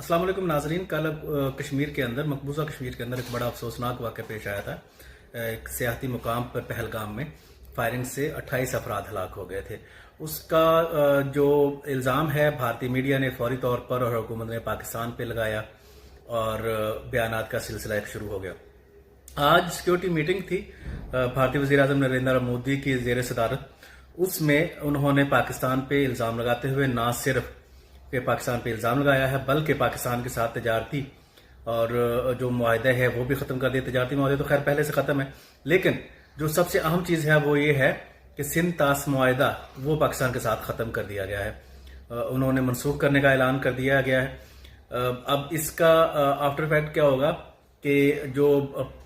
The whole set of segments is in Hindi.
अस्सलाम वालेकुम नाजरीन। कल कश्मीर के अंदर मकबूजा कश्मीर के अंदर एक बड़ा अफसोसनाक वाक़या पेश आया था। एक सियाहती मुकाम पर पहलगाम में फायरिंग से 28 अफराद हलाक हो गए थे। उसका जो इल्ज़ाम है भारतीय मीडिया ने फौरी तौर पर और हुकूमत ने पाकिस्तान पे लगाया और बयानात का सिलसिला एक शुरू हो गया। आज सिक्योरिटी मीटिंग थी भारतीय वज़ीर आज़म नरेंद्र मोदी की ज़ेर सदारत। उसमें उन्होंने पाकिस्तान पे इल्ज़ाम लगाते हुए ना सिर्फ कि पाकिस्तान पे इल्ज़ाम लगाया है बल्कि पाकिस्तान के साथ तजारती और जो मुआहदा है वो भी ख़त्म कर दिया। तजारती मुआहदे तो खैर पहले से ख़त्म है, लेकिन जो सबसे अहम चीज़ है वो ये है कि सिंध तास मुआहदा वो पाकिस्तान के साथ ख़त्म कर दिया गया है। उन्होंने मनसूख करने का ऐलान कर दिया गया है। अब इसका आफ्टर इफेक्ट क्या होगा कि जो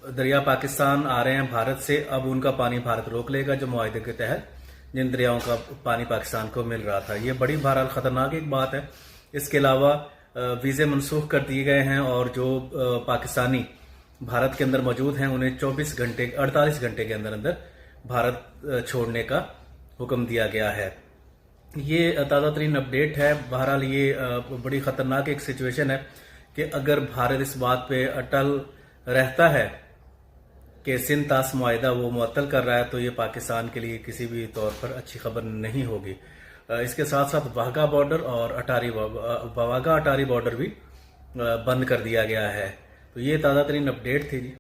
दरिया पाकिस्तान आ रहे हैं भारत से, अब उनका पानी भारत रोक लेगा जो मुआहदे के तहत जिन दरियाओं का पानी पाकिस्तान को मिल रहा था। ये बड़ी बहरहाल खतरनाक एक बात है। इसके अलावा वीज़े मनसूख कर दिए गए हैं और जो पाकिस्तानी भारत के अंदर मौजूद हैं उन्हें 48 घंटे के अंदर अंदर भारत छोड़ने का हुक्म दिया गया है। ये ताज़ा तरीन अपडेट है। बहरहाल ये बड़ी ख़तरनाक एक सिचुएशन है कि अगर भारत इस बात पे अटल रहता है कि सिंध तास मुआहदा वो मुअत्तल कर रहा है तो ये पाकिस्तान के लिए किसी भी तौर पर अच्छी खबर नहीं होगी। इसके साथ साथ वाघा बॉर्डर और वाघा अटारी बॉर्डर भी बंद कर दिया गया है। तो ये ताज़ा तरीन अपडेट थी जी।